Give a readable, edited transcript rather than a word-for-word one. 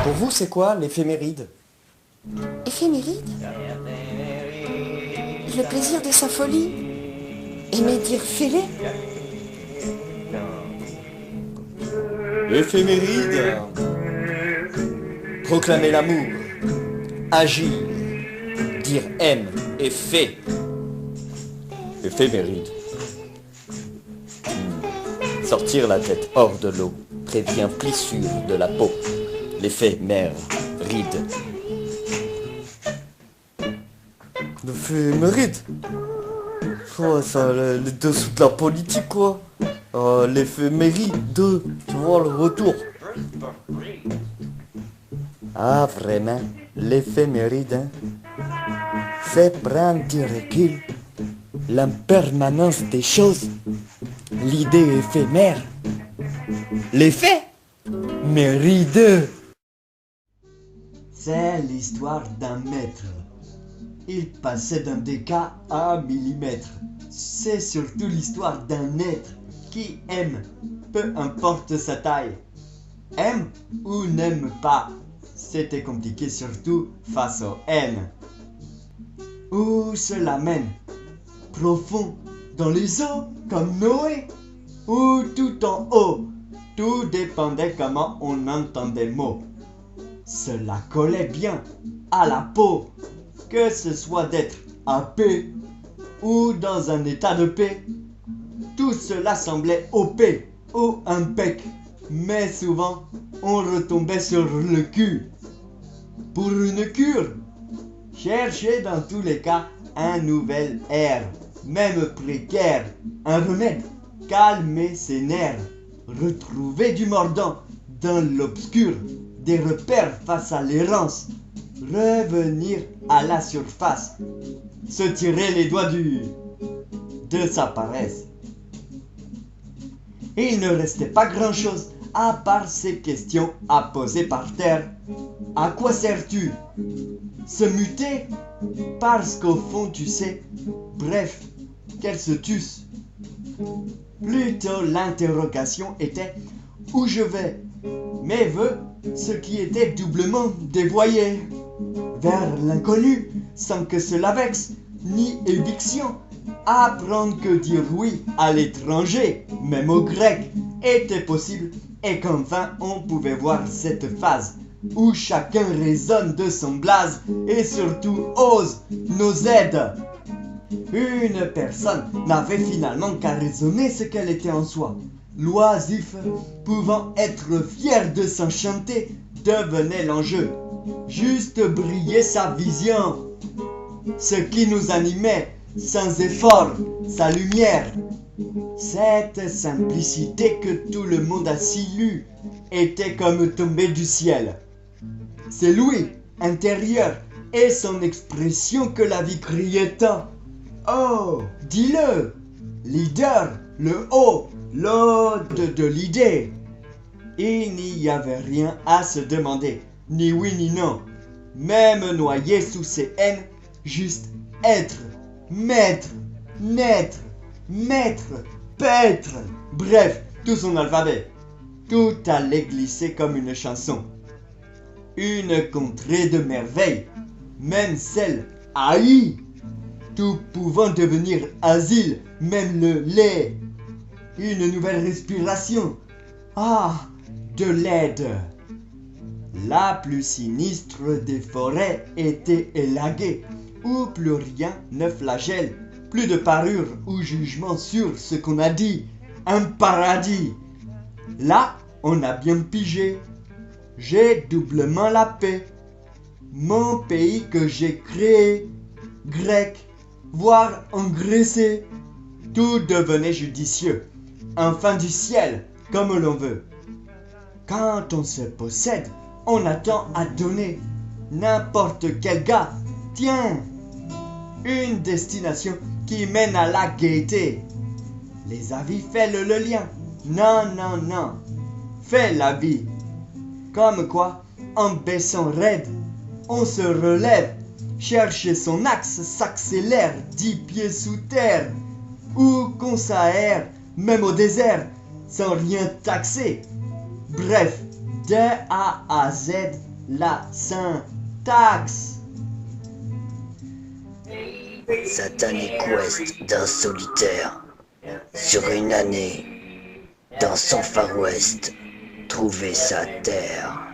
Pour vous, c'est quoi l'éphéméride? Éphéméride? Le plaisir de sa folie? Aimer dire fêlé? Éphéméride. Proclamer l'amour, agir, dire aime et fait. Éphéméride. Sortir la tête hors de l'eau prévient plissure de la peau. L'éphémère ride. L'éphéméride? Oh, ça, les dessous de la politique, quoi. L'éphéméride, tu vois, le retour. Ah, vraiment, l'éphéméride, hein? C'est prendre du recul, l'impermanence des choses, l'idée éphémère, l'effet méride. C'est l'histoire d'un maître. Il passait d'un déca à un millimètre. C'est surtout l'histoire d'un être qui aime, peu importe sa taille. Aime ou n'aime pas. C'était compliqué surtout face aux haines. Où cela mène? Profond dans les eaux comme Noé? Ou tout en haut? Tout dépendait comment on entendait le mot. Cela collait bien à la peau, que ce soit d'être à paix ou dans un état de paix. Tout cela semblait OP ou impec, mais souvent on retombait sur le cul. Pour une cure, cherchez dans tous les cas un nouvel air, même précaire, un remède, calmer ses nerfs, retrouver du mordant dans l'obscur, des repères face à l'errance, revenir à la surface, se tirer les doigts de sa paresse. Il ne restait pas grand-chose à part ces questions à poser par terre. À quoi sers-tu? Se muter? Parce qu'au fond tu sais, bref, qu'elle se tusse. Plutôt l'interrogation était où je vais? Mes vœux, ce qui était doublement dévoyé. Vers l'inconnu, sans que cela vexe, ni éviction. Apprendre que dire oui à l'étranger, même au grec, était possible et qu'enfin on pouvait voir cette phase où chacun raisonne de son blaze et surtout ose nos aides. Une personne n'avait finalement qu'à raisonner ce qu'elle était en soi. L'oisif, pouvant être fier de s'enchanter, devenait l'enjeu. Juste briller sa vision. Ce qui nous animait, sans effort, sa lumière. Cette simplicité que tout le monde a si lue était comme tombée du ciel. C'est l'ouïe intérieur et son expression que la vie criait tant. Oh, dis-le, leader, le haut, l'ode de l'idée. Il n'y avait rien à se demander, ni oui ni non. Même noyé sous ses haines, juste être, maître, naître, maître, paître. Bref, tout son alphabet. Tout allait glisser comme une chanson. Une contrée de merveilles, même celle haïe. Tout pouvant devenir asile, même le lait. Une nouvelle respiration. Ah, de l'aide. La plus sinistre des forêts était élaguée, où plus rien ne flagelle, plus de parure ou jugement sur ce qu'on a dit. Un paradis. Là, on a bien pigé. J'ai doublement la paix. Mon pays que j'ai créé, grec, voire engraissé, tout devenait judicieux. Enfin du ciel, comme l'on veut. Quand on se possède, on attend à donner. N'importe quel gars, tiens, une destination qui mène à la gaieté. Les avis fait le lien. Non, non, non. Fais la vie. Comme quoi, en baissant raide, on se relève. Chercher son axe s'accélère 10 pieds sous terre. Ou qu'on s'aère, même au désert, sans rien taxer. Bref, de A à Z, la syntaxe. Satanic Quest d'un solitaire. Sur une année, dans son Far West, trouver sa terre.